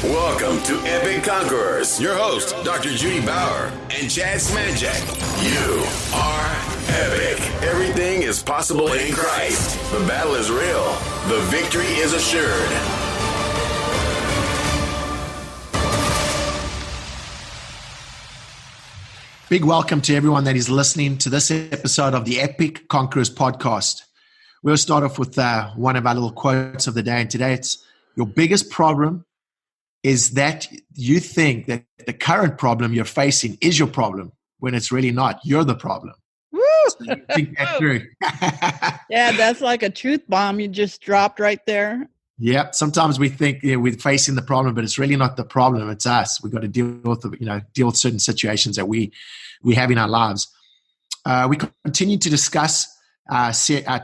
Welcome to Epic Conquerors. Your host, Dr. Judy Bauer and Chad Smanjak. You are epic. Everything is possible in Christ. The battle is real. The victory is assured. Big welcome to everyone that is listening to this episode of the Epic Conquerors podcast. We'll start off with one of our little quotes of the day. And today it's, your biggest problem is that you think that the current problem you're facing is your problem when it's really not. You're the problem. Woo! So you think that through. Yeah, that's like a truth bomb you just dropped right there. Yep. Sometimes we think we're facing the problem, but it's really not the problem. It's us. We've got to deal with certain situations that we have in our lives. We continue to discuss our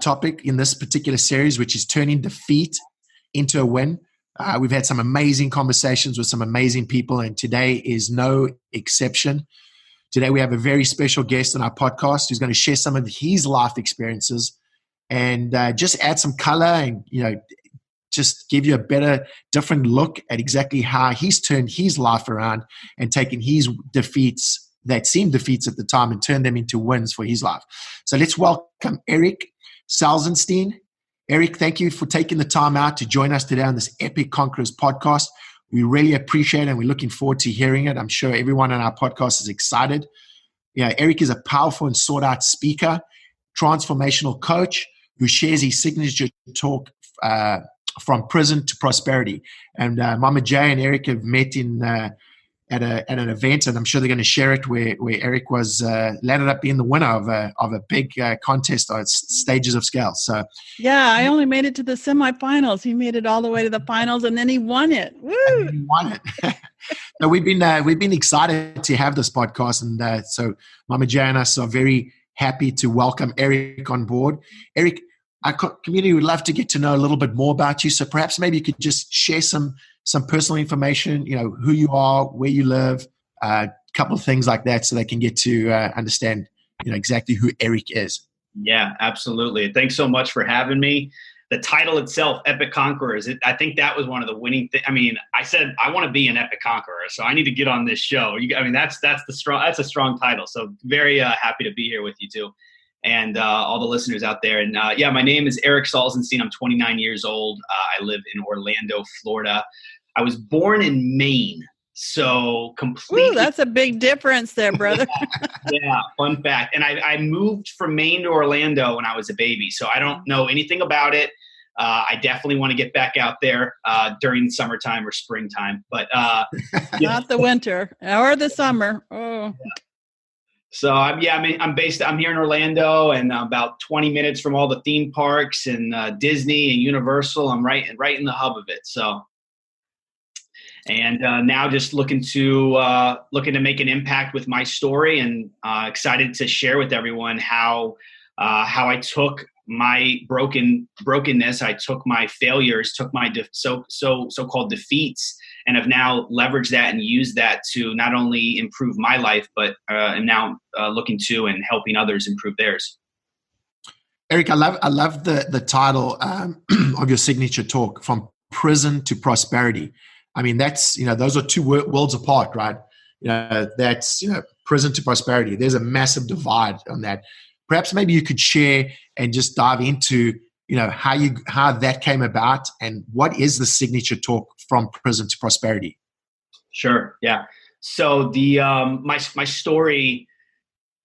topic in this particular series, which is turning defeat into a win. We've had some amazing conversations with some amazing people, and today is no exception. Today we have a very special guest on our podcast who's going to share some of his life experiences and just add some color and, just give you a better, different look at exactly how he's turned his life around and taken his defeats that seemed defeats at the time and turned them into wins for his life. So let's welcome Eric Salzenstein. Eric, thank you for taking the time out to join us today on this Epic Conquerors podcast. We really appreciate it, and we're looking forward to hearing it. I'm sure everyone on our podcast is excited. Eric is a powerful and sought-out speaker, transformational coach who shares his signature talk from prison to prosperity. And Mama Jay and Eric have met at an event, and I'm sure they're going to share it where Eric was landed up being the winner of a big contest on stages of scale. So yeah, I only made it to the semifinals. He made it all the way to the finals, and then he won it. Woo! He won it. So we've been excited to have this podcast, and so Mama Jay and us are very happy to welcome Eric on board. Eric, our community would love to get to know a little bit more about you. So perhaps maybe you could just share some personal information, who you are, where you live, a couple of things like that so they can get to understand, exactly who Eric is. Yeah, absolutely. Thanks so much for having me. The title itself, Epic Conquerors, I think that was one of the winning things. I mean, I said, I want to be an epic conqueror, so I need to get on this show. That's a strong title. So very happy to be here with you too. And all the listeners out there. And my name is Eric Salzenstein. I'm 29 years old. I live in Orlando, Florida. I was born in Maine, so completely. Ooh, that's a big difference there, brother. Yeah, fun fact. And I moved from Maine to Orlando when I was a baby, so I don't know anything about it. I definitely want to get back out there during summertime or springtime, but not the winter or the summer. Oh. Yeah. So I'm here in Orlando, and about 20 minutes from all the theme parks and Disney and Universal. I'm right in the hub of it. So, and now just looking to make an impact with my story, and excited to share with everyone how I took my brokenness, I took my failures, took my so-called defeats, and have now leveraged that and used that to not only improve my life, but am now looking to and helping others improve theirs. Eric, I love the title of your signature talk, From Prison to Prosperity. I mean, that's, those are two worlds apart, right? That's, prison to prosperity. There's a massive divide on that. Perhaps maybe you could share and just dive into, how that came about, and what is the signature talk From Prison to Prosperity? Sure. Yeah. So the my story,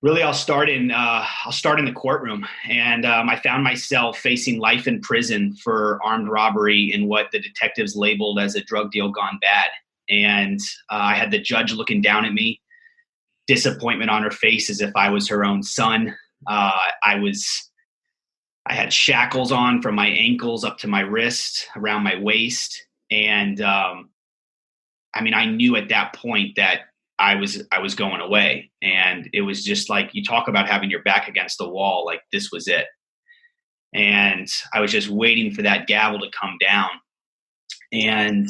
really, I'll start in the courtroom, and I found myself facing life in prison for armed robbery in what the detectives labeled as a drug deal gone bad. And I had the judge looking down at me, disappointment on her face as if I was her own son. I had shackles on from my ankles up to my wrist, around my waist. And I knew at that point that I was going away. And it was just like, you talk about having your back against the wall, like this was it. And I was just waiting for that gavel to come down. And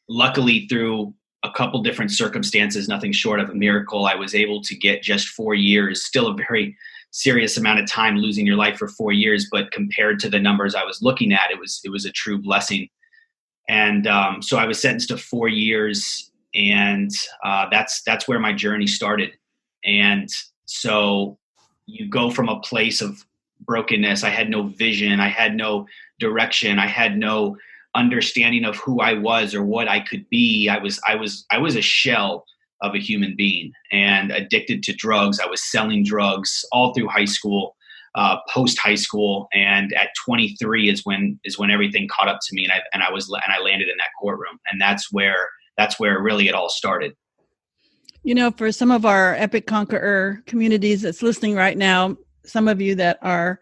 luckily, through a couple different circumstances, nothing short of a miracle, I was able to get just 4 years, still a very serious amount of time, losing your life for 4 years. But compared to the numbers I was looking at, it was a true blessing. And so I was sentenced to 4 years, and that's where my journey started. And so you go from a place of brokenness. I had no vision. I had no direction. I had no understanding of who I was or what I could be. I was a shell of a human being, and addicted to drugs. I was selling drugs all through high school, post high school, and at 23 is when everything caught up to me, and I landed in that courtroom, and that's where really it all started. You know, for some of our Epic Conqueror communities that's listening right now, some of you that are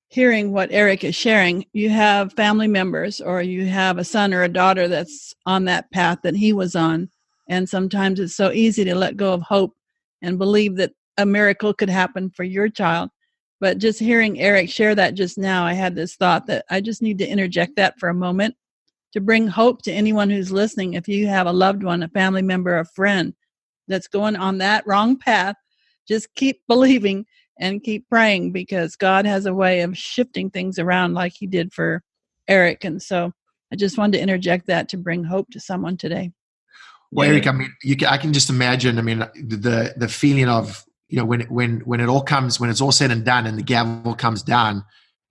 hearing what Eric is sharing, you have family members or you have a son or a daughter that's on that path that he was on. And sometimes it's so easy to let go of hope and believe that a miracle could happen for your child. But just hearing Eric share that just now, I had this thought that I just need to interject that for a moment to bring hope to anyone who's listening. If you have a loved one, a family member, a friend that's going on that wrong path, just keep believing and keep praying, because God has a way of shifting things around like he did for Eric. And so I just wanted to interject that to bring hope to someone today. Well, Eric, I mean, I can just imagine, I mean, the feeling of, you know, when it all comes, when it's all said and done and the gavel comes down,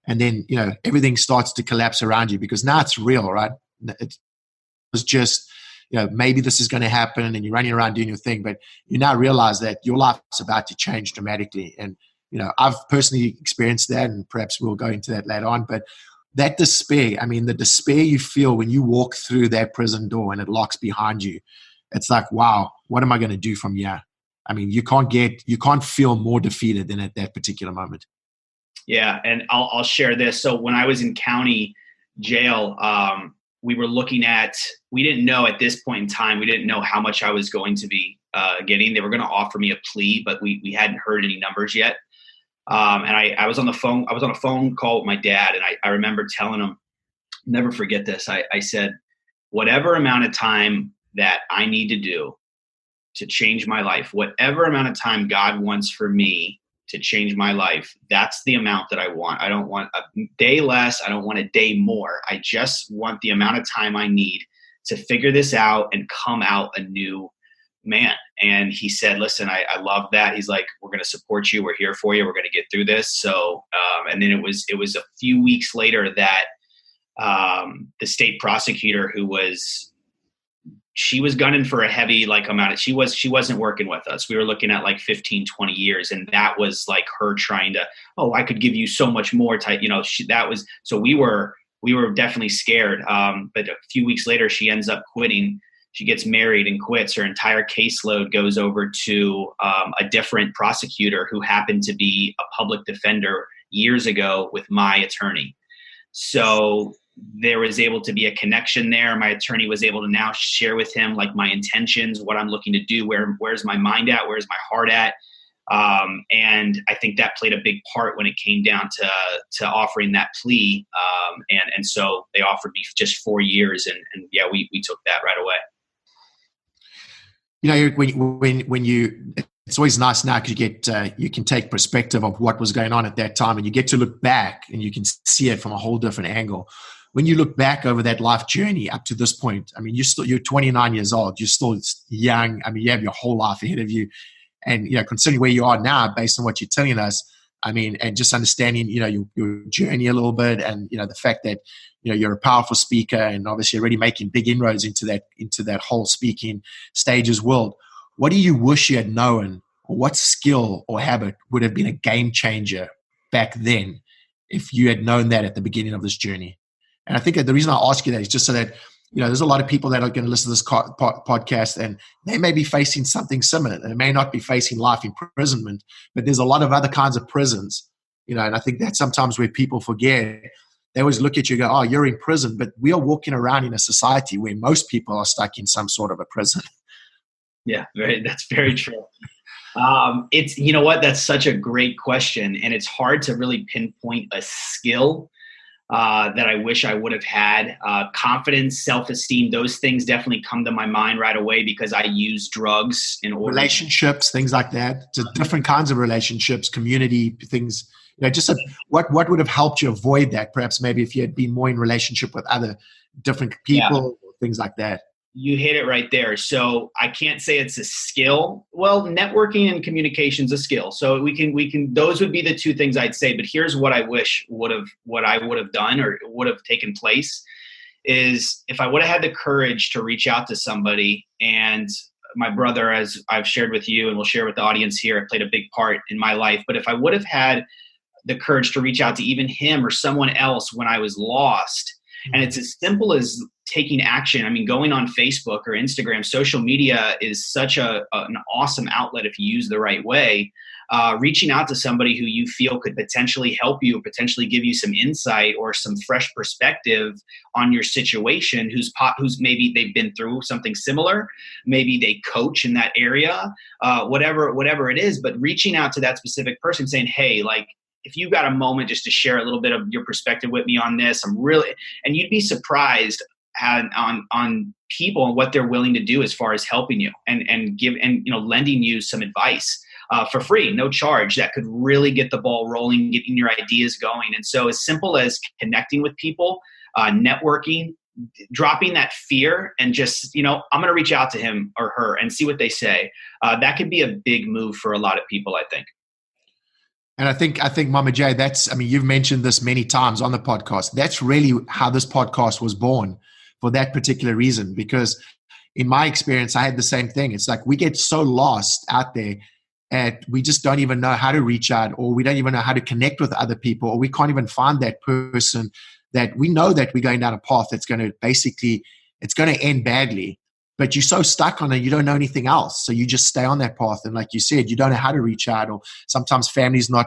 and then, you know, everything starts to collapse around you, because now it's real, right? It was just, you know, maybe this is going to happen and you're running around doing your thing, but you now realize that your life's about to change dramatically. And, you know, I've personally experienced that, and perhaps we'll go into that later on, but that despair, I mean, the despair you feel when you walk through that prison door and it locks behind you, it's like, wow, what am I going to do from here? I mean, you can't feel more defeated than at that particular moment. Yeah. And I'll share this. So when I was in county jail, we were looking at, we didn't know at this point in time, we didn't know how much I was going to be getting. They were going to offer me a plea, but we hadn't heard any numbers yet. And I was on the phone. I was on a phone call with my dad, and I remember telling him, never forget this. I said, whatever amount of time that I need to do to change my life, whatever amount of time God wants for me to change my life, that's the amount that I want. I don't want a day less. I don't want a day more. I just want the amount of time I need to figure this out and come out a new man. And he said, listen, I love that. He's like, we're going to support you. We're here for you. We're going to get through this. So, and then it was a few weeks later that the state prosecutor she was gunning for a heavy amount. She wasn't working with us. We were looking at 15, 20 years. And that was her trying to, I could give you so much more type, so we were definitely scared. But a few weeks later, she ends up quitting. She gets married and quits. Her entire caseload goes over to a different prosecutor who happened to be a public defender years ago with my attorney. So there was able to be a connection there. My attorney was able to now share with him my intentions, what I'm looking to do, where's my mind at, where's my heart at. And I think that played a big part when it came down to offering that plea. And so they offered me just 4 years, and yeah, we took that right away. You know, Eric, when you, it's always nice now because you can take perspective of what was going on at that time, and you get to look back and you can see it from a whole different angle. When you look back over that life journey up to this point, I mean, you're 29 years old, you're still young. I mean, you have your whole life ahead of you, and considering where you are now, based on what you're telling us, I mean, and just understanding, your journey a little bit, and the fact that you're a powerful speaker, and obviously already making big inroads into that whole speaking stages world. What do you wish you had known, or what skill or habit would have been a game changer back then if you had known that at the beginning of this journey? And I think that the reason I ask you that is just so that there's a lot of people that are going to listen to this podcast, and they may be facing something similar. They may not be facing life imprisonment, but there's a lot of other kinds of prisons, and I think that's sometimes where people forget. They always look at you and go, oh, you're in prison, but we are walking around in a society where most people are stuck in some sort of a prison. Yeah, that's very true. It's, that's such a great question. And it's hard to really pinpoint a skill that I wish I would have had. Confidence, self-esteem, those things definitely come to my mind right away because I use drugs in order. Relationships, things like that. Just different kinds of relationships, community things. what would have helped you avoid that? Perhaps maybe if you had been more in relationship with other different people, things like that. You hit it right there. So I can't say it's a skill. Well, networking and communication is a skill. So we can, those would be the two things I'd say, but here's what I wish what I would have done or would have taken place is if I would have had the courage to reach out to somebody. And my brother, as I've shared with you and we'll share with the audience here, played a big part in my life. But if I would have had the courage to reach out to even him or someone else when I was lost, and it's as simple as taking action. I mean, going on Facebook or Instagram, social media is such an awesome outlet if you use the right way. Reaching out to somebody who you feel could potentially help you, potentially give you some insight or some fresh perspective on your situation, who's maybe they've been through something similar, maybe they coach in that area, whatever it is, but reaching out to that specific person saying, hey, like, if you got a moment just to share a little bit of your perspective with me on this, and you'd be surprised on people and what they're willing to do as far as helping you and lending you some advice for free, no charge, that could really get the ball rolling, getting your ideas going. And so as simple as connecting with people, networking, dropping that fear and just, I'm going to reach out to him or her and see what they say. That could be a big move for a lot of people, I think. And I think Mama J, you've mentioned this many times on the podcast. That's really how this podcast was born, for that particular reason, because in my experience, I had the same thing. It's like we get so lost out there and we just don't even know how to reach out, or we don't even know how to connect with other people, or we can't even find that person that we know that we're going down a path that's going to end badly. But you're so stuck on it, you don't know anything else. So you just stay on that path. And like you said, you don't know how to reach out, or sometimes family's not,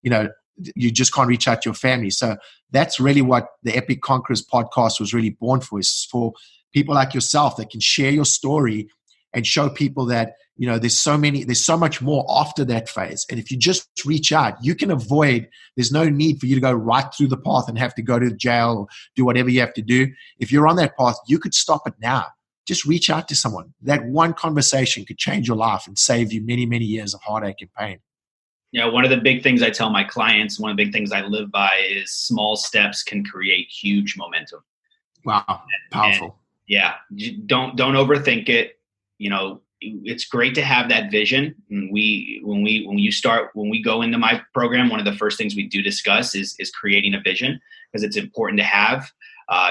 you just can't reach out to your family. So that's really what the Epic Conquerors podcast was really born for, is for people like yourself that can share your story and show people that, there's so much more after that phase. And if you just reach out, you can avoid, there's no need for you to go right through the path and have to go to jail or do whatever you have to do. If you're on that path, you could stop it now. Just reach out to someone. That one conversation could change your life and save you many, many years of heartache and pain. One of the big things I tell my clients, one of the big things I live by is small steps can create huge momentum. Wow. Powerful. And don't overthink it. It's great to have that vision. And when we go into my program, one of the first things we do discuss is creating a vision, because it's important to have.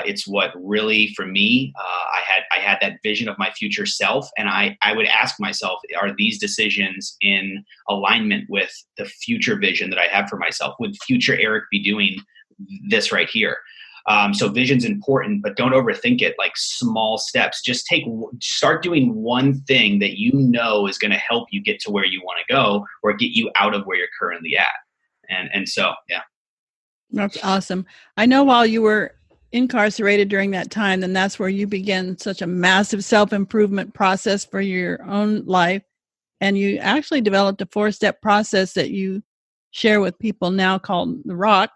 It's what really, for me, I had that vision of my future self, and I would ask myself, are these decisions in alignment with the future vision that I have for myself? Would future Eric be doing this right here? So vision's important, but don't overthink it. Like small steps, just start doing one thing that is going to help you get to where you want to go, or get you out of where you're currently at. And so, yeah. That's awesome. I know while you were incarcerated during that time, then that's where you began such a massive self-improvement process for your own life. And you actually developed a 4-step process that you share with people now called The Rock.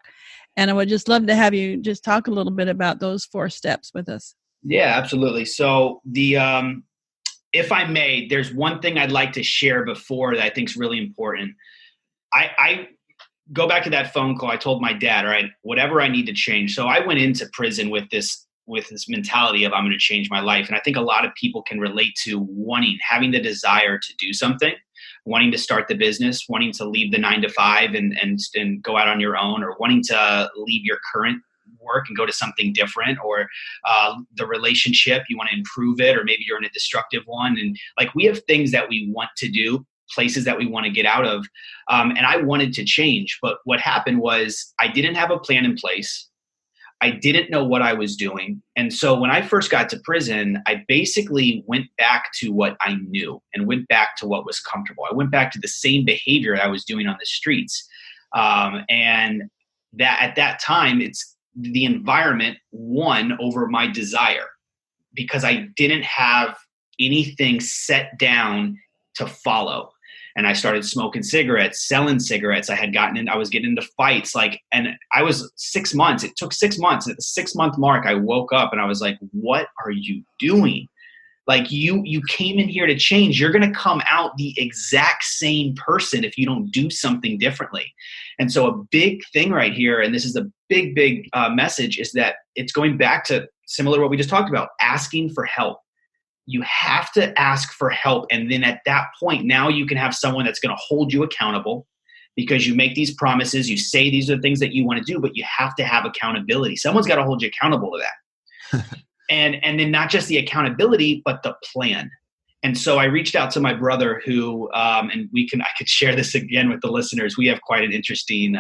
And I would just love to have you just talk a little bit about those 4 steps with us. Yeah, absolutely. So if I may, there's one thing I'd like to share before that I think is really important. I go back to that phone call. I told my dad, all right, whatever I need to change. So I went into prison with this mentality of I'm going to change my life. And I think a lot of people can relate to having the desire to do something, wanting to start the business, wanting to leave the 9 to 5 and go out on your own, or wanting to leave your current work and go to something different, or the relationship, you want to improve it, or maybe you're in a destructive one. And like, we have things that we want to do, places that we want to get out of. And I wanted to change. But what happened was I didn't have a plan in place. I didn't know what I was doing. And so when I first got to prison, I basically went back to what I knew and went back to what was comfortable. I went back to the same behavior I was doing on the streets. And that at that time, it's the environment won over my desire, because I didn't have anything set down to follow. And I started smoking cigarettes, selling cigarettes. I was getting into fights, and I was 6 months. It took 6 months. At the 6-month mark, I woke up and I was like, what are you doing? Like you came in here to change. You're going to come out the exact same person if you don't do something differently. And so a big thing right here, and this is a big message, is that it's going back to similar to what we just talked about, asking for help. You have to ask for help. And then at that point, now you can have someone that's going to hold you accountable, because you make these promises, you say these are the things that you want to do, but you have to have accountability. Someone's got to hold you accountable to that. And then not just the accountability, but the plan. And so I reached out to my brother who, and I could share this again with the listeners. We have quite an interesting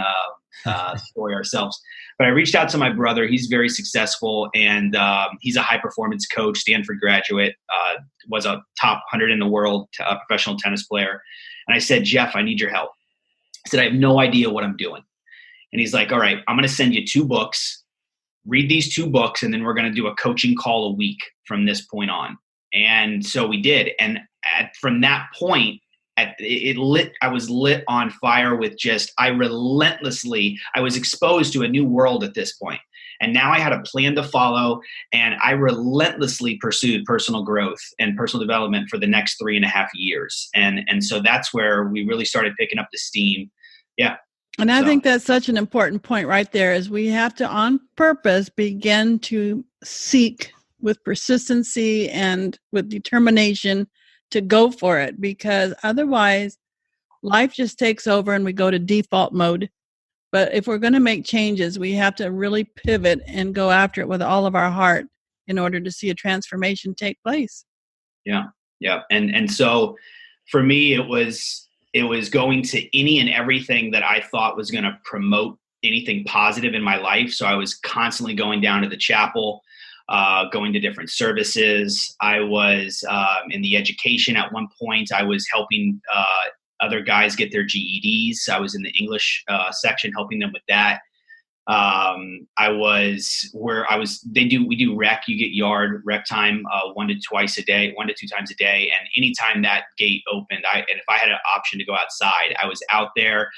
story ourselves. But I reached out to my brother. He's very successful, and he's a high-performance coach, Stanford graduate, was a top 100 in the world professional tennis player. And I said, Jeff, I need your help. I said, I have no idea what I'm doing. And he's like, all right, I'm going to send you 2 books. Read these 2 books, and then we're going to do a coaching call a week from this point on. And so we did. And from that point, I was lit on fire with I was exposed to a new world at this point. And now I had a plan to follow, and I relentlessly pursued personal growth and personal development for the next 3.5 years. And so that's where we really started picking up the steam. Yeah. And I think that's such an important point right there, is we have to, on purpose, begin to seek with persistency and with determination to go for it, because otherwise life just takes over and we go to default mode. But if we're going to make changes, we have to really pivot and go after it with all of our heart in order to see a transformation take place. Yeah. Yeah. And so for me, it was going to any and everything that I thought was going to promote anything positive in my life. So I was constantly going down to the chapel, going to different services. I was in the education at one point. I was helping other guys get their GEDs. I was in the English section helping them with that. We do rec, you get yard rec time 1 to 2 times a day. And anytime that gate opened, and if I had an option to go outside, I was out there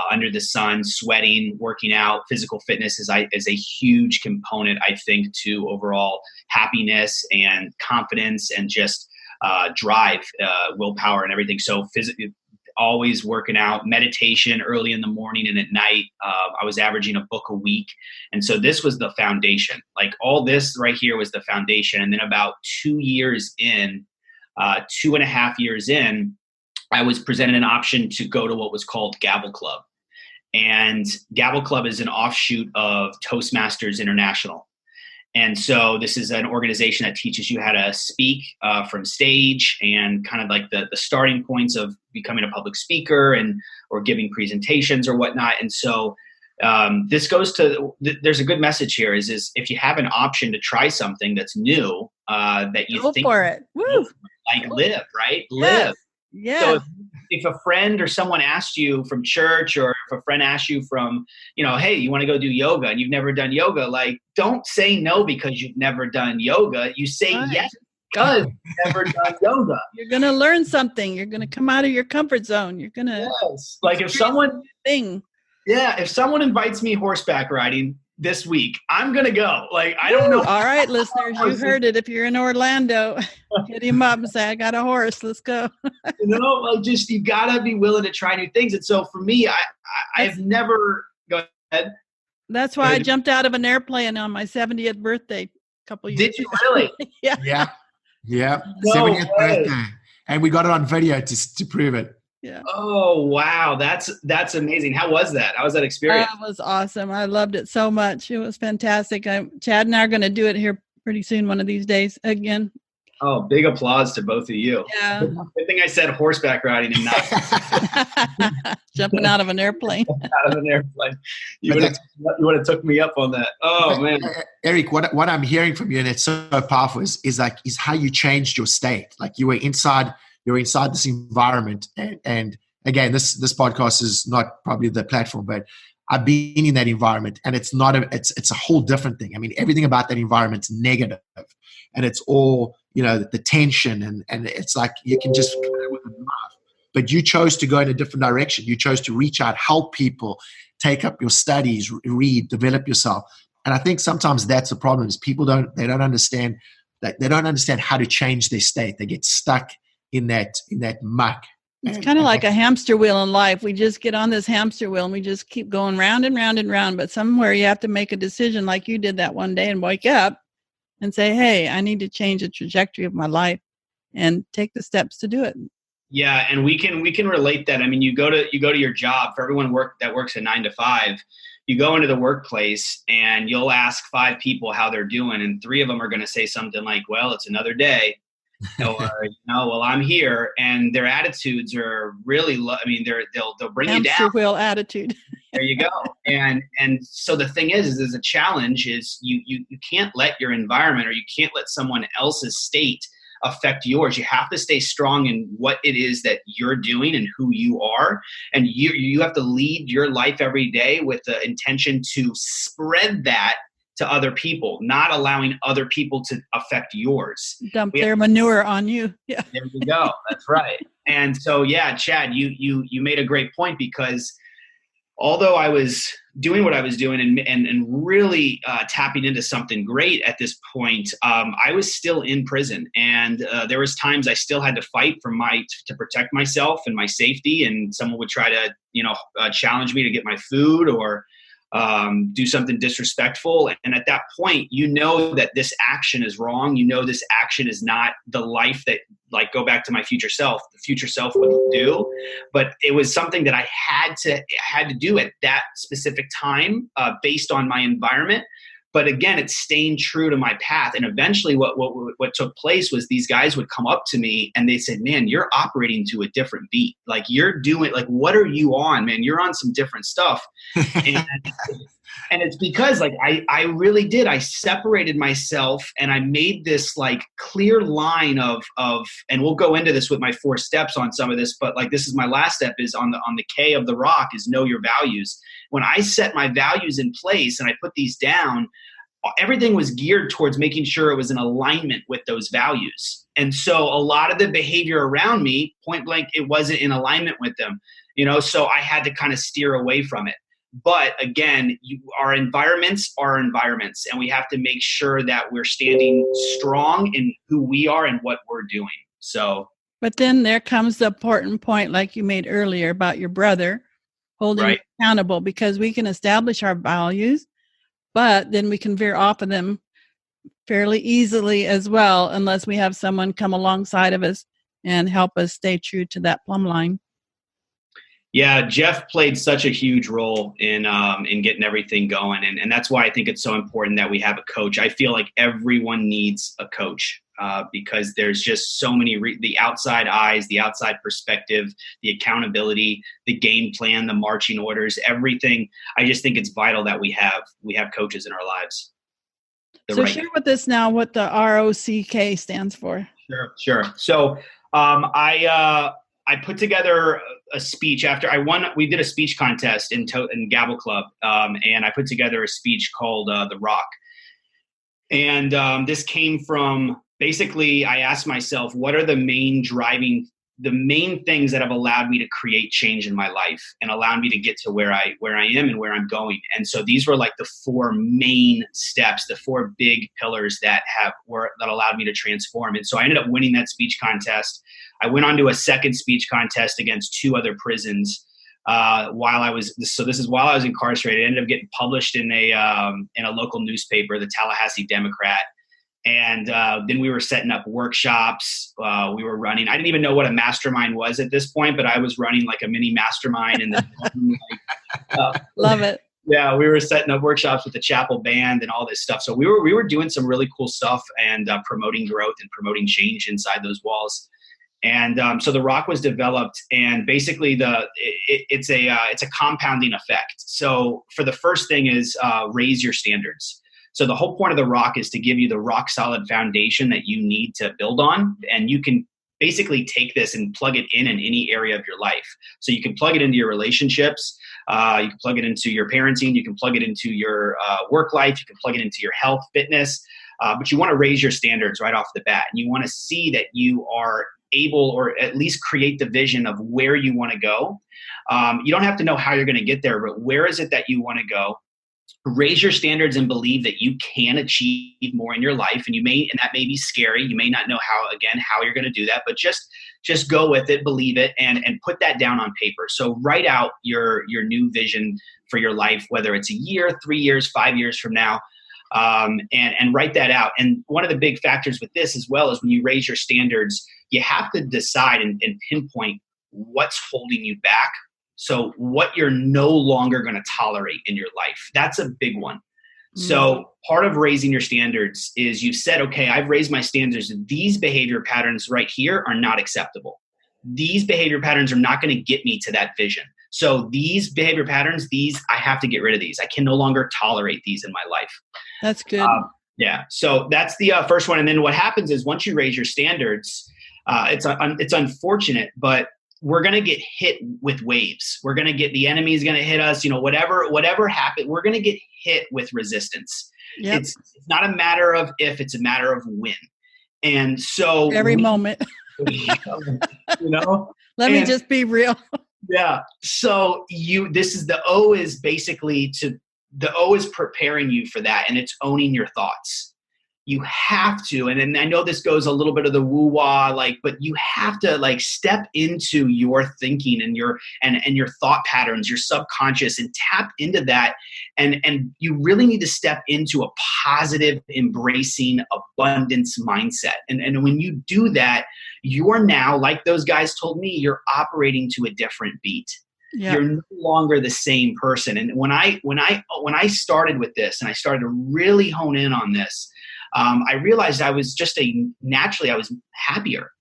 under the sun, sweating, working out. Physical fitness is a huge component, I think, to overall happiness and confidence and just drive, willpower and everything. So physically, always working out, meditation early in the morning and at night. I was averaging a book a week. And so this was the foundation. Like all this right here was the foundation. And then about 2.5 years in, I was presented an option to go to what was called Gavel Club. And Gavel Club is an offshoot of Toastmasters International. And so this is an organization that teaches you how to speak from stage and kind of like the starting points of becoming a public speaker or giving presentations or whatnot. And so this goes to, there's a good message here is if you have an option to try something that's new that you go think for it. Woo. Like live, right? Yes. Live. Yeah. So if a friend or someone asks you from church, or if a friend asks you from, hey, you want to go do yoga and you've never done yoga, like don't say no because you've never done yoga. You say yes because you've never done yoga. You're going to learn something. You're going to come out of your comfort zone. You're going to like if someone invites me horseback riding this week, I'm going to go. Like, I don't know. All right, listeners, you heard it. If you're in Orlando, hit him up and say, I got a horse. Let's go. You got to be willing to try new things. And so for me, I've never, go ahead. That's why I jumped out of an airplane on my 70th birthday a couple years ago. Did you really? Yeah. Yeah. No 70th way. birthday. And we got it on video to prove it. Yeah. Oh, wow. That's amazing. How was that? How was that experience? That was awesome. I loved it so much. It was fantastic. Chad and I are going to do it here pretty soon, one of these days again. Oh, big applause to both of you. Yeah. I think I said horseback riding and not jumping out of an airplane. You would have took me up on that. Oh, man. Eric, what I'm hearing from you, and it's so powerful, is how you changed your state. Like you're inside this environment. And again, this podcast is not probably the platform, but I've been in that environment, and it's a whole different thing. I mean, everything about that environment's negative, and it's all, the tension, and it's like you can just come in with a knife. But you chose to go in a different direction. You chose to reach out, help people, take up your studies, read, develop yourself. And I think sometimes that's the problem, is people don't understand They don't understand how to change their state. They get stuck in that muck. It's kind of like a hamster wheel in life. We just get on this hamster wheel and we just keep going round and round and round. But somewhere you have to make a decision like you did that one day and wake up and say, hey, I need to change the trajectory of my life and take the steps to do it. Yeah, and we can relate that. I mean, you go to your job. For everyone that works a 9 to 5, you go into the workplace and you'll ask 5 people how they're doing, and 3 of them are going to say something like, "Well, it's another day," or "Well, I'm here," and their attitudes are really low. I mean, they'll bring you down. Hamster wheel attitude. There you go. And so the thing is there's a challenge is you can't let your environment, or you can't let someone else's state affect yours. You have to stay strong in what it is that you're doing and who you are. And you have to lead your life every day with the intention to spread that to other people, not allowing other people to affect yours. Dump their manure on you. Yeah. There you go. That's right. And so, yeah, Chad, you made a great point, because although I was doing what I was doing and really tapping into something great at this point, I was still in prison. And there was times I still had to fight to protect myself and my safety. And someone would try to, challenge me to get my food or do something disrespectful. And at that point, that this action is wrong. This action is not the life that, like, go back to my future self, the future self would do. But it was something that I had to do at that specific time based on my environment. But again, it's staying true to my path. And eventually what took place was these guys would come up to me and they said, "Man, you're operating to a different beat. Like, you're doing, like, what are you on, man? You're on some different stuff." And it's because, like, I really did. I separated myself and I made this, like, clear line of, and we'll go into this with my 4 steps on some of this, but, like, this is my last step, is on the K of the rock, is know your values. When I set my values in place and I put these down, everything was geared towards making sure it was in alignment with those values. And so a lot of the behavior around me, point blank, it wasn't in alignment with them, so I had to kind of steer away from it. But again, our environments are environments, and we have to make sure that we're standing strong in who we are and what we're doing. So, but then there comes the important point, like you made earlier, about your brother holding you accountable, because we can establish our values, but then we can veer off of them fairly easily as well, unless we have someone come alongside of us and help us stay true to that plumb line. Yeah, Jeff played such a huge role in getting everything going. And that's why I think it's so important that we have a coach. I feel like everyone needs a coach because there's just so many, the outside eyes, the outside perspective, the accountability, the game plan, the marching orders, everything. I just think it's vital that we have coaches in our lives. So share with us now what the ROCK stands for. Sure. So I put together a speech after I won. We did a speech contest in Gavel Club, and I put together a speech called The Rock. And this came from, basically, I asked myself, what are the main things that have allowed me to create change in my life and allowed me to get to where I am and where I'm going. And so these were like the 4 main steps, the 4 big pillars that allowed me to transform. And so I ended up winning that speech contest. I went on to a second speech contest against 2 other prisons while I was incarcerated. It ended up getting published in a local newspaper, the Tallahassee Democrat. And then we were setting up workshops. We were running. I didn't even know what a mastermind was at this point, but I was running like a mini mastermind. And love it. Yeah, we were setting up workshops with the chapel band and all this stuff. So we were doing some really cool stuff and promoting growth and promoting change inside those walls. And so the Rock was developed, and basically it's a compounding effect. So for the first thing is raise your standards. So the whole point of the Rock is to give you the rock solid foundation that you need to build on. And you can basically take this and plug it in any area of your life. So you can plug it into your relationships. You can plug it into your parenting. You can plug it into your work life. You can plug it into your health, fitness. But you want to raise your standards right off the bat. And you want to see that you are able, or at least create the vision of where you want to go. You don't have to know how you're going to get there, but where is it that you want to go? raise your standards and believe that you can achieve more in your life. And that may be scary. You may not know how you're going to do that, but just go with it, believe it, and put that down on paper. So write out your new vision for your life, whether it's a year, 3 years, 5 years from now, and write that out. And one of the big factors with this as well is when you raise your standards, you have to decide and pinpoint what's holding you back. So what you're no longer going to tolerate in your life. That's a big one. So part of raising your standards is you've said, okay, I've raised my standards. These behavior patterns right here are not acceptable. These behavior patterns are not going to get me to that vision. So these behavior patterns, I have to get rid of these. I can no longer tolerate these in my life. That's good. Yeah. So that's the first one. And then what happens is once you raise your standards, it's unfortunate, but we're going to get hit with waves. We're going to get, the enemy is going to hit us, whatever happened, we're going to get hit with resistance. Yep. It's not a matter of if, it's a matter of when. And so every moment, let me just be real. Yeah. So the O is basically the O is preparing you for that, and it's owning your thoughts. You have to, and then I know this goes a little bit of the woo-wah, but you have to step into your thinking and your thought patterns, your subconscious, and tap into that. And you really need to step into a positive, embracing, abundance mindset. And when you do that, you're now, like those guys told me, you're operating to a different beat. Yep. You're no longer the same person. And when I started with this and I started to really hone in on this, I realized I was naturally I was happier.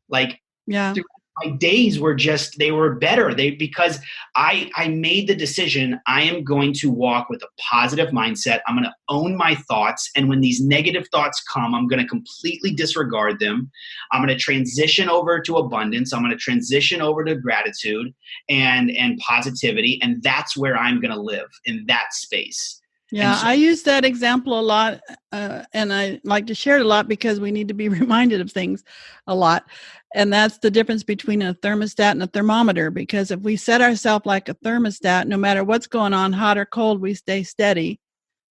My days were they were better. Because I made the decision, I am going to walk with a positive mindset. I'm going to own my thoughts. And when these negative thoughts come, I'm going to completely disregard them. I'm going to transition over to abundance. I'm going to transition over to gratitude and positivity. And that's where I'm going to live, in that space. Yeah, I use that example a lot, and I like to share it a lot because we need to be reminded of things a lot. And that's the difference between a thermostat and a thermometer, because if we set ourselves like a thermostat, no matter what's going on, hot or cold, we stay steady.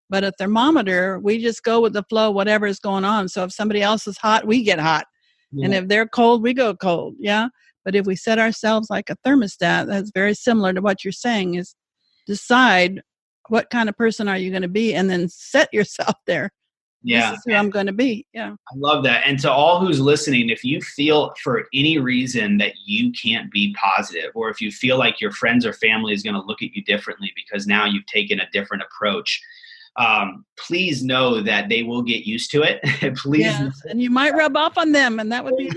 But a thermometer, we just go with the flow, whatever is going on. So if somebody else is hot, we get hot. Yeah. And if they're cold, we go cold. Yeah. But if we set ourselves like a thermostat, that's very similar to what you're saying, is decide what kind of person are you going to be, and then set yourself there. Yeah. This is who I'm going to be. Yeah. I love that. And to all who's listening, if you feel for any reason that you can't be positive, or if you feel like your friends or family is going to look at you differently because now you've taken a different approach, please know that they will get used to it. Please. Yes, and you might rub off on them, and that would be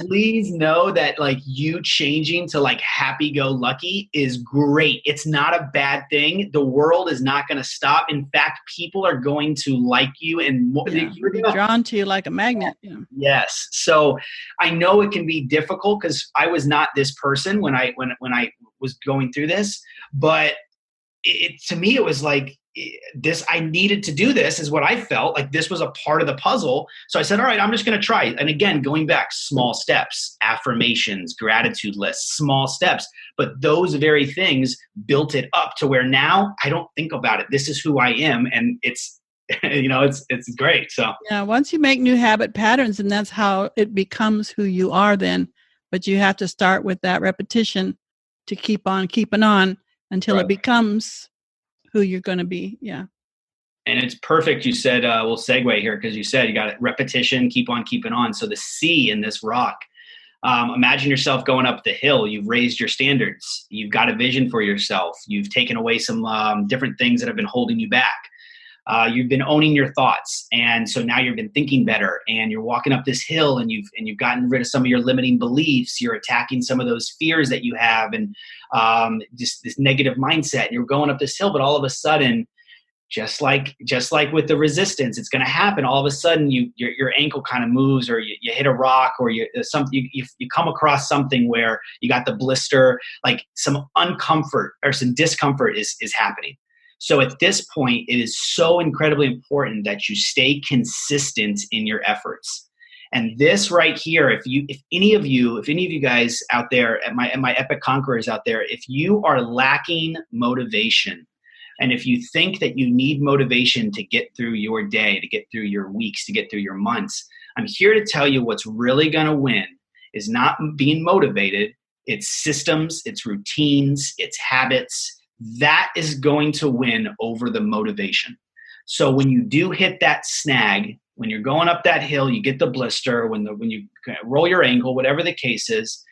please know that you changing to happy-go-lucky is great. It's not a bad thing. The world is not going to stop. In fact, people are going to like you, and you're drawn to you like a magnet. Yeah. Yes. So I know it can be difficult because I was not this person when I was going through this, but to me it was this, I needed to do this, is what I felt like. This was a part of the puzzle. So I said, all right, I'm just going to try it. And again, going back, small steps, affirmations, gratitude lists, small steps. But those very things built it up to where now I don't think about it. This is who I am. And it's, it's great. So yeah, once you make new habit patterns, and that's how it becomes who you are then. But you have to start with that repetition to keep on keeping on until it becomes who you're going to be. Yeah. And it's perfect. You said, we'll segue here, because you said you got repetition, keep on keeping on. So the C in this rock, imagine yourself going up the hill. You've raised your standards. You've got a vision for yourself. You've taken away some different things that have been holding you back. You've been owning your thoughts. And so now you've been thinking better, and you're walking up this hill, and you've gotten rid of some of your limiting beliefs. You're attacking some of those fears that you have, and just this negative mindset. And you're going up this hill, but all of a sudden, just like with the resistance, it's going to happen. All of a sudden, your ankle kind of moves, or you hit a rock, or you come across something where you got the blister, some uncomfort or some discomfort is happening. So at this point, it is so incredibly important that you stay consistent in your efforts. And this right here, if any of you guys out there, at my Epic Conquerors out there, if you are lacking motivation, And if you think that you need motivation to get through your day, to get through your weeks, to get through your months, I'm here to tell you what's really going to win is not being motivated. It's systems, it's routines, it's habits. That is going to win over the motivation. So when you do hit that snag, when you're going up that hill, you get the blister, when you roll your ankle, whatever the case is,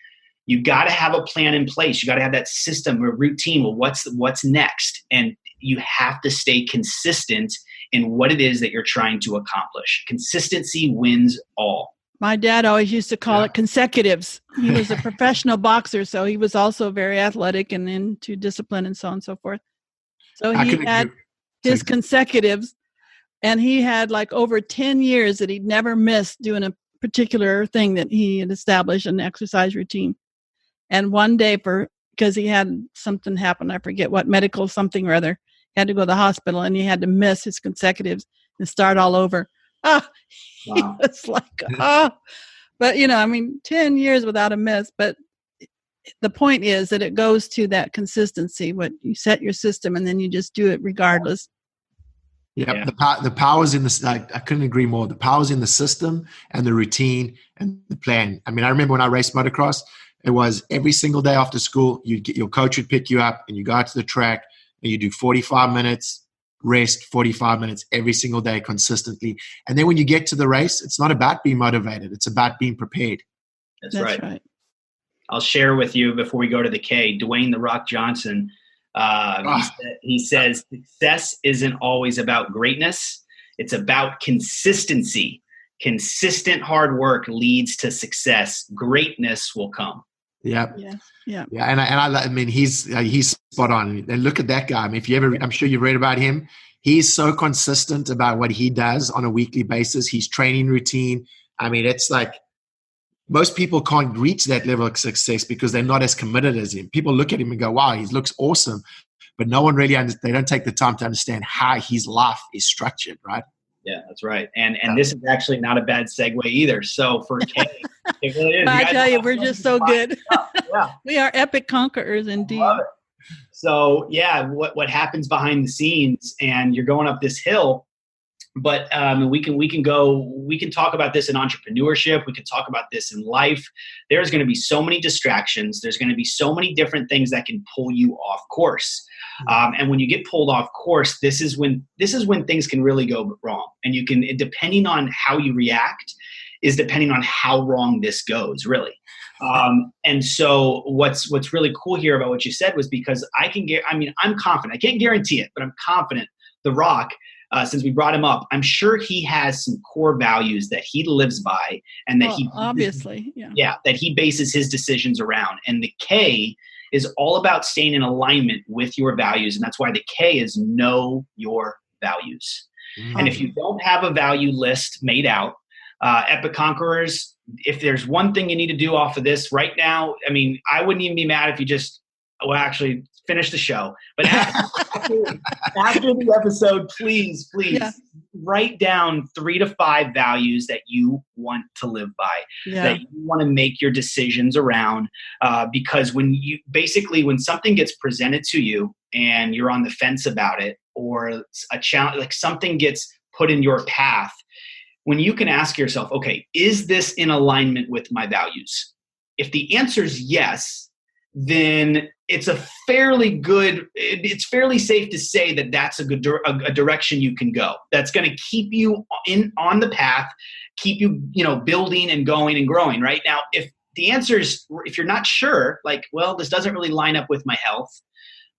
you got to have a plan in place. You got to have that system or routine. Well, what's next? And you have to stay consistent in what it is that you're trying to accomplish. Consistency wins all. My dad always used to call it consecutives. He was a professional boxer, so he was also very athletic and into discipline and so on and so forth. So he had his consecutives, and he had like over 10 years that he'd never missed doing a particular thing that he had established, an exercise routine. And one day, because he had something happen, I forget what, medical something or other, he had to go to the hospital, and he had to miss his consecutives and start all over. Wow. It's like, but 10 years without a miss. But the point is that it goes to that consistency. What you set your system, and then you just do it regardless. Yeah. The power's in the. I couldn't agree more. The power's in the system and the routine and the plan. I mean, I remember when I raced motocross, it was every single day after school, your coach would pick you up and you go out to the track and you do 45 minutes, rest 45 minutes every single day consistently. And then when you get to the race, it's not about being motivated. It's about being prepared. That's right. I'll share with you before we go to the K, Dwayne "The Rock" Johnson. He says, success isn't always about greatness. It's about consistency. Consistent hard work leads to success. Greatness will come. Yeah. Yeah. And I mean, he's spot on. And look at that guy. I mean, I'm sure you've read about him. He's so consistent about what he does on a weekly basis. His training routine. I mean, it's like most people can't reach that level of success because they're not as committed as him. People look at him and go, wow, he looks awesome. But no one really, they don't take the time to understand how his life is structured, right? Yeah, that's right. And this is actually not a bad segue either. So for Kay, it really is. I tell you, we're just so good. Yeah. We are epic conquerors indeed. So yeah, what happens behind the scenes, and you're going up this hill, but we can talk about this in entrepreneurship. We can talk about this in life. There's going to be so many distractions. There's going to be so many different things that can pull you off course. And when you get pulled off course, this is when things can really go wrong. And you can, depending on how you react, is depending on how wrong this goes, really. And so what's really cool here about what you said was because I'm confident. I can't guarantee it, but I'm confident The Rock, since we brought him up, I'm sure he has some core values that he lives by, and that that he bases his decisions around. And the K is all about staying in alignment with your values, and that's why the K is know your values. And if you don't have a value list made out, Epic Conquerors, if there's one thing you need to do off of this right now, I mean, I wouldn't even be mad if you just, actually finish the show. But after the episode, please write down 3 to 5 values that you want to live by, that you want to make your decisions around. Because when something gets presented to you and you're on the fence about it, or a challenge, like something gets put in your path, when you can ask yourself, okay, is this in alignment with my values? If the answer is yes, then it's fairly safe to say that that's a good a direction you can go. That's going to keep you on the path, keep you, building and going and growing. Right now, if the answer is, if you're not sure, like, well, this doesn't really line up with my health.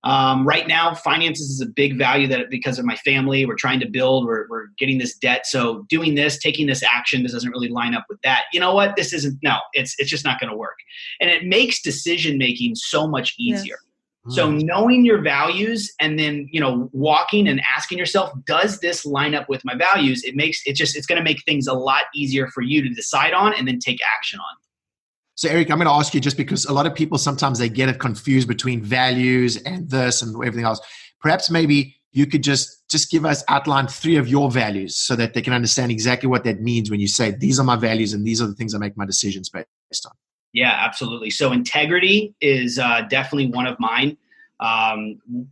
Right now, finances is a big value that because of my family, we're trying to build, we're getting this debt. So doing this, taking this action, this doesn't really line up with that. You know what? It's just not going to work. And it makes decision-making so much easier. Yes. So knowing your values and then, walking and asking yourself, does this line up with my values? It's going to make things a lot easier for you to decide on and then take action on. So Eric, I'm going to ask you, just because a lot of people, sometimes they get it confused between values and this and everything else. Perhaps maybe you could just give us, outline 3 of your values so that they can understand exactly what that means when you say, these are my values and these are the things I make my decisions based on. Yeah, absolutely. So integrity is definitely one of mine.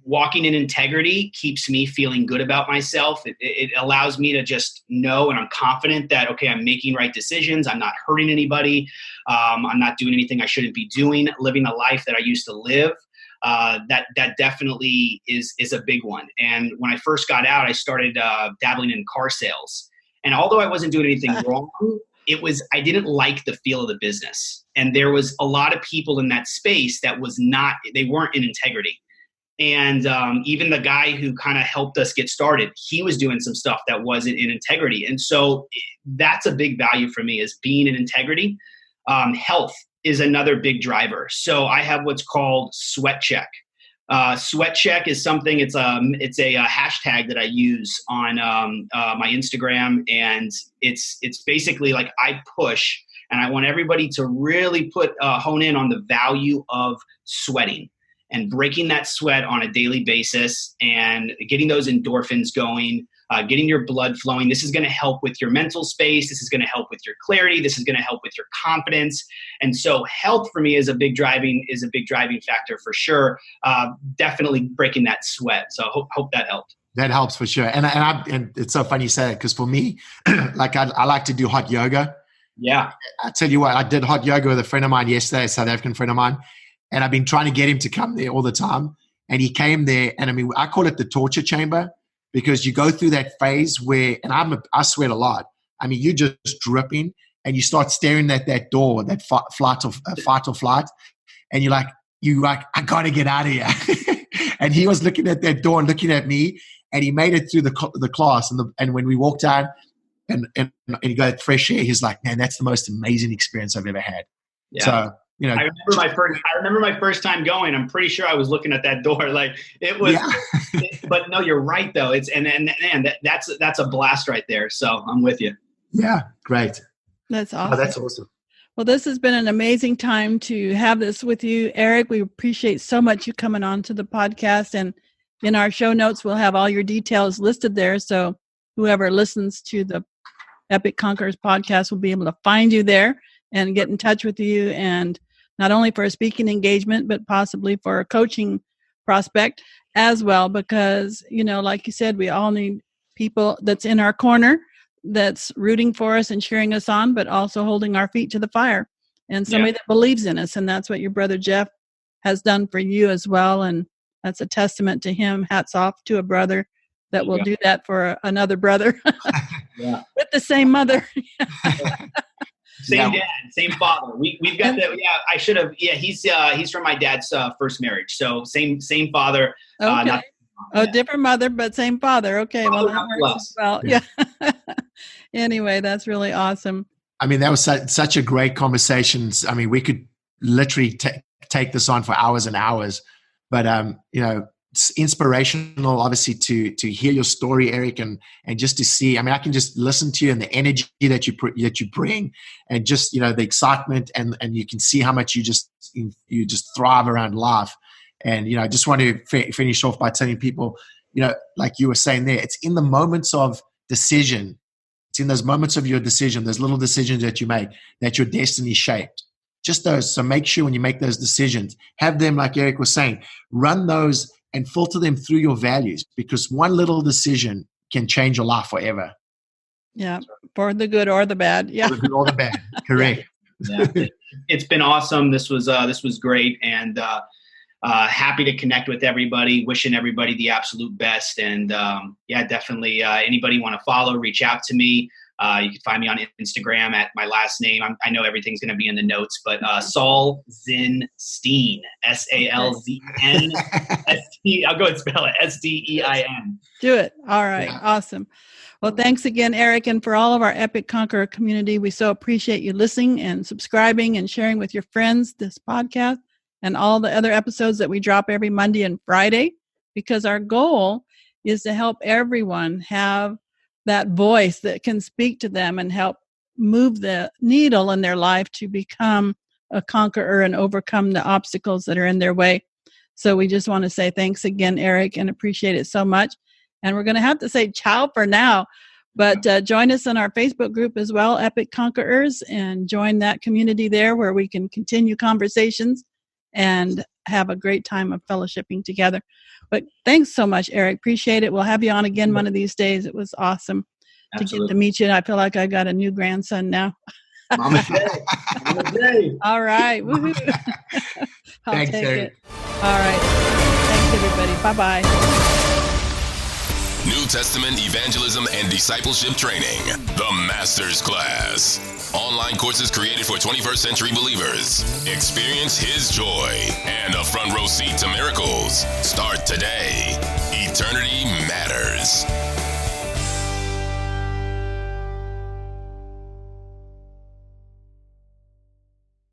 Walking in integrity keeps me feeling good about myself. It allows me to just know, and I'm confident that, okay, I'm making right decisions. I'm not hurting anybody. I'm not doing anything I shouldn't be doing, living a life that I used to live. That definitely is a big one. And when I first got out, I started dabbling in car sales. And although I wasn't doing anything wrong, I didn't like the feel of the business. And there was a lot of people in that space that they weren't in integrity. And even the guy who kind of helped us get started, he was doing some stuff that wasn't in integrity. And so that's a big value for me, is being in integrity. Health is another big driver. So I have what's called Sweat Check. Sweat Check is something, it's a hashtag that I use on my Instagram. And it's basically like I push, and I want everybody to really hone in on the value of sweating and breaking that sweat on a daily basis and getting those endorphins going, getting your blood flowing. This is going to help with your mental space. This is going to help with your clarity. This is going to help with your confidence. And so health for me is a big driving factor for sure. Definitely breaking that sweat. So I hope that helped. That helps for sure. And it's so funny you say that, because for me, like I like to do hot yoga. Yeah. I tell you what, I did hot yoga with a friend of mine yesterday, a South African friend of mine. And I've been trying to get him to come there all the time. And he came there. And I mean, I call it the torture chamber, because you go through that phase where, and I sweat a lot. I mean, you're just dripping, and you start staring at that door, that fight or flight. And you're like, I got to get out of here. And he was looking at that door and looking at me, and he made it through the class. And when we walked out and he got fresh air, he's like, man, that's the most amazing experience I've ever had. Yeah. So, you know, I remember my first time going. I'm pretty sure I was looking at that door, like it was. Yeah. But no, you're right though. It's and that's a blast right there. So I'm with you. Yeah, great. That's awesome. Oh, that's awesome. Well, this has been an amazing time to have this with you, Eric. We appreciate so much you coming on to the podcast, and in our show notes, we'll have all your details listed there. So whoever listens to the Epic Conquerors podcast will be able to find you there and get in touch with you, and not only for a speaking engagement, but possibly for a coaching prospect as well. Because, you know, like you said, we all need people that's in our corner, that's rooting for us and cheering us on, but also holding our feet to the fire, and somebody that believes in us. And that's what your brother Jeff has done for you as well. And that's a testament to him. Hats off to a brother that will do that for another brother with the same mother. Same dad, same father. We've got that. Yeah, I should have. Yeah, he's from my dad's first marriage. So same father. Okay. Different mother, but same father. Okay. Well, that works well. Yeah. Anyway, that's really awesome. I mean, that was such a great conversation. I mean, we could literally take this on for hours and hours, but you know, it's inspirational, obviously, to hear your story, Eric, and just to see. I mean, I can just listen to you and the energy that you bring, and just, you know, the excitement, and you can see how much you just thrive around life. And, you know, I just want to finish off by telling people, you know, like you were saying there, it's in the moments of decision. It's in those moments of your decision, those little decisions that you make, that your destiny is shaped. Just those. So make sure when you make those decisions, have them, like Eric was saying, run those and filter them through your values, because one little decision can change your life forever. Yeah, for the good or the bad. Yeah, for the good or the bad. Correct. Yeah. It's been awesome. This was great, and happy to connect with everybody. Wishing everybody the absolute best, and definitely anybody want to follow, reach out to me. You can find me on Instagram at my last name. I know everything's going to be in the notes, but Salzenstein, Salzen. I'll go and spell it, Stein. Do it. All right. Yeah. Awesome. Well, thanks again, Eric. And for all of our Epic Conqueror community, we so appreciate you listening and subscribing and sharing with your friends this podcast and all the other episodes that we drop every Monday and Friday, because our goal is to help everyone have that voice that can speak to them and help move the needle in their life to become a conqueror and overcome the obstacles that are in their way. So we just want to say thanks again, Eric, and appreciate it so much. And we're going to have to say ciao for now, but join us in our Facebook group as well, Epic Conquerors, and join that community there where we can continue conversations and have a great time of fellowshipping together. But thanks so much, Eric. Appreciate it. We'll have you on again one of these days. It was awesome to get to meet you. And I feel like I got a new grandson now. Mama Day. Mama Day. All right. Woohoo. Thanks, take Eric. it. All right. Thanks, everybody. Bye-bye. New Testament evangelism and discipleship training. The Master's Class. Online courses created for 21st century believers. Experience His joy and a front row seat to miracles. Start today. Eternity matters.